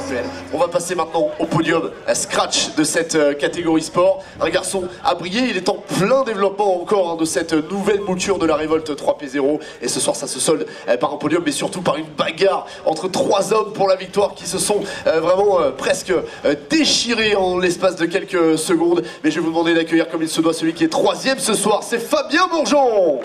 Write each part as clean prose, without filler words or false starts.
rappelle. On va passer maintenant au podium scratch de cette catégorie sport. Un garçon a brillé, il est en plein développement encore de cette nouvelle mouture de la révolte 3P0. Et ce soir, ça se solde par un podium, mais surtout par une bagarre entre 3 hommes pour la victoire qui se sont vraiment presque déchirés en l'espace de quelques secondes. Mais je vais vous demander d'accueillir comme il se doit celui qui est 3e ce soir, c'est Fabien Bourgeon.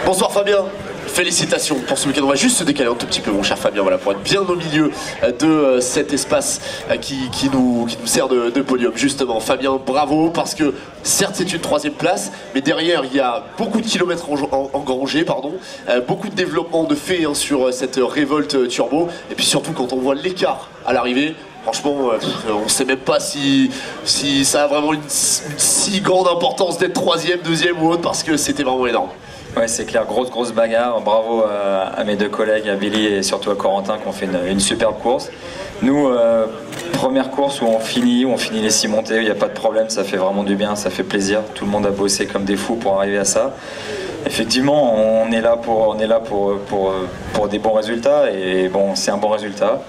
Bonsoir Fabien, félicitations pour ce week-end. On va juste se décaler un tout petit peu mon cher Fabien, voilà, pour être bien au milieu de cet espace qui nous sert de podium. Justement Fabien, bravo, parce que certes c'est une 3e place, mais derrière il y a beaucoup de kilomètres engrangés, beaucoup de développement de fait sur cette révolte turbo, et puis surtout quand on voit l'écart à l'arrivée, franchement, on ne sait même pas si ça a vraiment une si grande importance d'être 3e, 2e ou autre, parce que c'était vraiment énorme. Ouais, c'est clair, grosse bagarre. Bravo à mes 2 collègues, à Billy et surtout à Corentin qui ont fait une superbe course. Nous, première course où on finit les 6 montées, il n'y a pas de problème, ça fait vraiment du bien, ça fait plaisir. Tout le monde a bossé comme des fous pour arriver à ça. Effectivement, on est là pour des bons résultats et bon, c'est un bon résultat.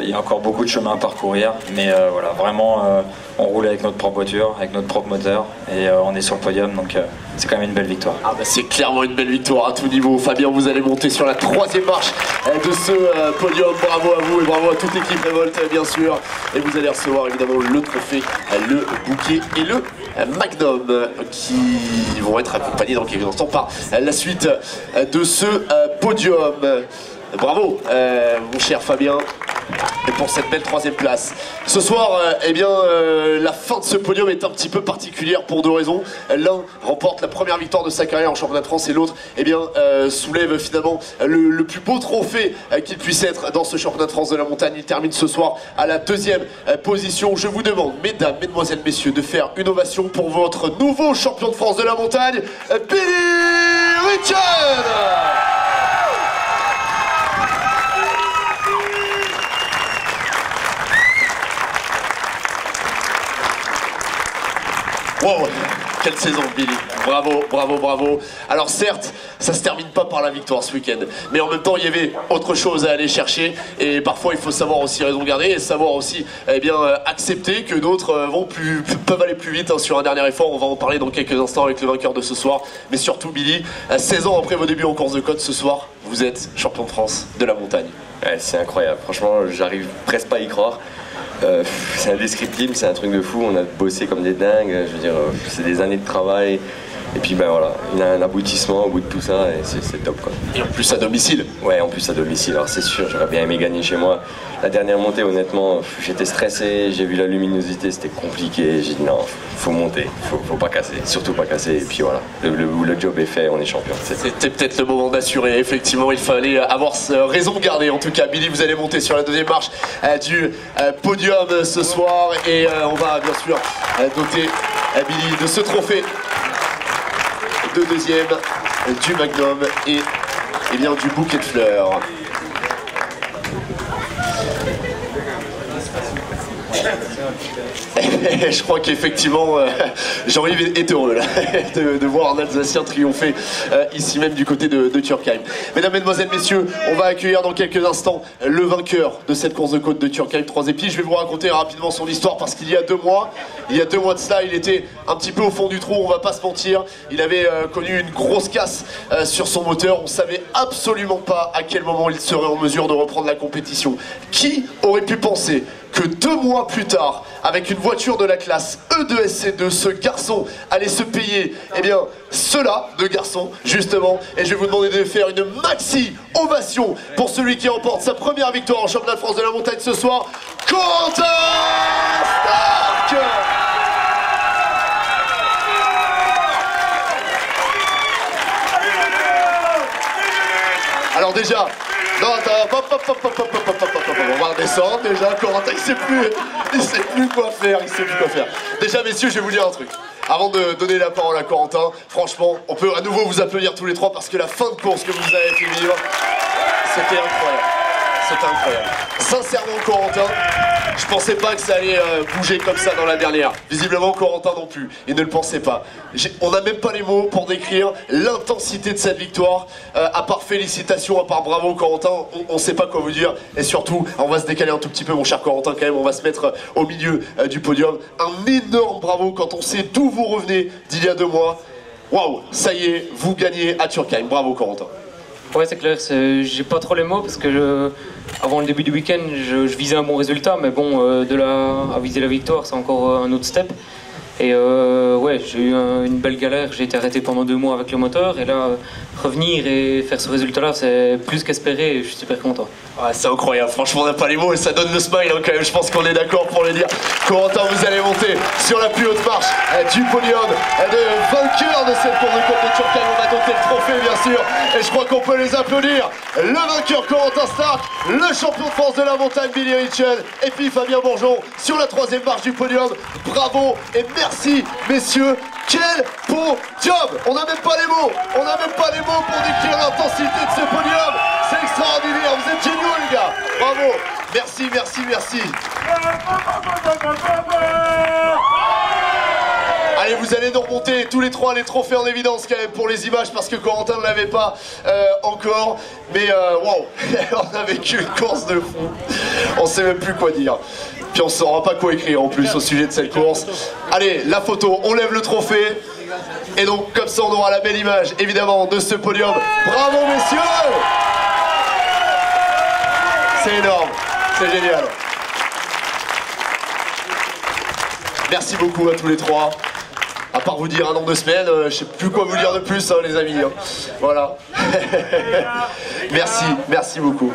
Il y a encore beaucoup de chemin à parcourir, mais voilà, vraiment on roule avec notre propre voiture, avec notre propre moteur et on est sur le podium, donc c'est quand même une belle victoire. Ah bah c'est clairement une belle victoire à tout niveau. Fabien, vous allez monter sur la 3e marche de ce podium. Bravo à vous et bravo à toute l'équipe Révolte bien sûr. Et vous allez recevoir évidemment le trophée, le bouquet et le Magnum qui vont être accompagnés dans quelques instants par la suite de ce podium. Bravo mon cher Fabien, et pour cette belle 3e place. Ce soir, la fin de ce podium est un petit peu particulière pour 2 raisons. L'un remporte la première victoire de sa carrière en championnat de France et l'autre soulève finalement le plus beau trophée qu'il puisse être dans ce championnat de France de la montagne. Il termine ce soir à la 2e position. Je vous demande, mesdames, mesdemoiselles, messieurs, de faire une ovation pour votre nouveau champion de France de la montagne, Billy Richard. Wow, quelle saison Billy, bravo. Alors certes, ça se termine pas par la victoire ce week-end, mais en même temps il y avait autre chose à aller chercher et parfois il faut savoir aussi raison garder et savoir aussi accepter que d'autres peuvent aller plus vite sur un dernier effort. On va en parler dans quelques instants avec le vainqueur de ce soir, mais surtout Billy, 16 ans après vos débuts en course de côte, ce soir, vous êtes champion de France de la montagne. Ouais, c'est incroyable, franchement j'arrive presque pas à y croire. C'est indescriptible, c'est un truc de fou, on a bossé comme des dingues, je veux dire, c'est des années de travail, et puis ben voilà, il y a un aboutissement au bout de tout ça, et c'est top quoi. Et en plus à domicile. Ouais, en plus à domicile, alors c'est sûr, j'aurais bien aimé gagner chez moi. La dernière montée, honnêtement, j'étais stressé, j'ai vu la luminosité, c'était compliqué, j'ai dit non, faut monter, faut pas casser, surtout pas casser, et puis voilà, le job est fait, on est champion. C'était peut-être le moment d'assurer, effectivement, il fallait avoir raison gardée. En tout cas, Billy, vous allez monter sur la 2e marche du podium ce soir, et on va bien sûr doter Billy de ce trophée de 2e, du Magnum et bien du bouquet de fleurs. Je crois qu'effectivement Jean-Yves est heureux là, de voir un Alsacien triompher ici même du côté de Turckheim. Mesdames, Mesdemoiselles, Messieurs, on va accueillir dans quelques instants le vainqueur de cette course de côte de Turckheim 3 épis. Je vais vous raconter rapidement son histoire parce qu'il y a 2 mois de cela, il était un petit peu au fond du trou, on va pas se mentir. Il avait connu une grosse casse sur son moteur, on savait absolument pas à quel moment il serait en mesure de reprendre la compétition. Qui aurait pu penser que 2 mois plus tard, avec une voiture de la classe E2SC2, ce garçon allait se payer, cela de garçon, justement. Et je vais vous demander de faire une maxi ovation pour celui qui remporte sa première victoire en championnat de France de la montagne ce soir, Corentin Stark. Alors déjà, non, attends, on va redescendre déjà. Corentin, il sait plus quoi faire, Déjà, messieurs, je vais vous dire un truc. Avant de donner la parole à Corentin, franchement, on peut à nouveau vous applaudir tous les 3 parce que la fin de course que vous avez fait vivre, c'était incroyable. Sincèrement, Corentin, Je pensais pas que ça allait bouger comme ça dans la dernière. Visiblement, Corentin non plus. Il ne le pensait pas. On n'a même pas les mots pour décrire l'intensité de cette victoire. À part félicitations, à part bravo Corentin, on ne sait pas quoi vous dire. Et surtout, on va se décaler un tout petit peu, mon cher Corentin, quand même. On va se mettre au milieu du podium. Un énorme bravo quand on sait d'où vous revenez d'il y a 2 mois. Waouh, ça y est, vous gagnez à Turckheim. Bravo Corentin. Ouais, c'est clair, j'ai pas trop les mots parce que avant le début du week-end, je visais un bon résultat, mais bon, de là à viser la victoire, c'est encore un autre step. Et ouais, j'ai eu une belle galère, j'ai été arrêté pendant 2 mois avec le moteur, et là, revenir et faire ce résultat-là, c'est plus qu'espéré, et je suis super content. Ouais, c'est incroyable, franchement on n'a pas les mots et ça donne le smile hein, quand même, je pense qu'on est d'accord pour le dire. Corentin, vous allez monter sur la plus haute marche du podium de vainqueur de cette course de Côte de Turckheim. On va doter le trophée bien sûr et je crois qu'on peut les applaudir. Le vainqueur Corentin Stark, le champion de France de la montagne Billy Ritchell et puis Fabien Bourgeon sur la 3e marche du podium. Bravo et merci messieurs, quel podium! On n'a même pas les mots, on n'a même pas les mots pour décrire l'intensité de ce podium. C'est extraordinaire, vous êtes géniaux les gars, bravo, merci, merci, merci. Allez, vous allez nous remonter tous les 3 les trophées en évidence quand même pour les images parce que Corentin ne l'avait pas encore. Mais waouh, on a vécu une course de fou, on sait même plus quoi dire. Puis on ne saura pas quoi écrire en plus au sujet de cette course. Allez, la photo, on lève le trophée. Et donc comme ça on aura la belle image évidemment de ce podium. Bravo messieurs! C'est énorme, c'est génial. Merci beaucoup à tous les 3. À part vous dire un nombre de semaines, je sais plus quoi vous dire de plus hein, les amis. Hein. Voilà. Merci, merci beaucoup.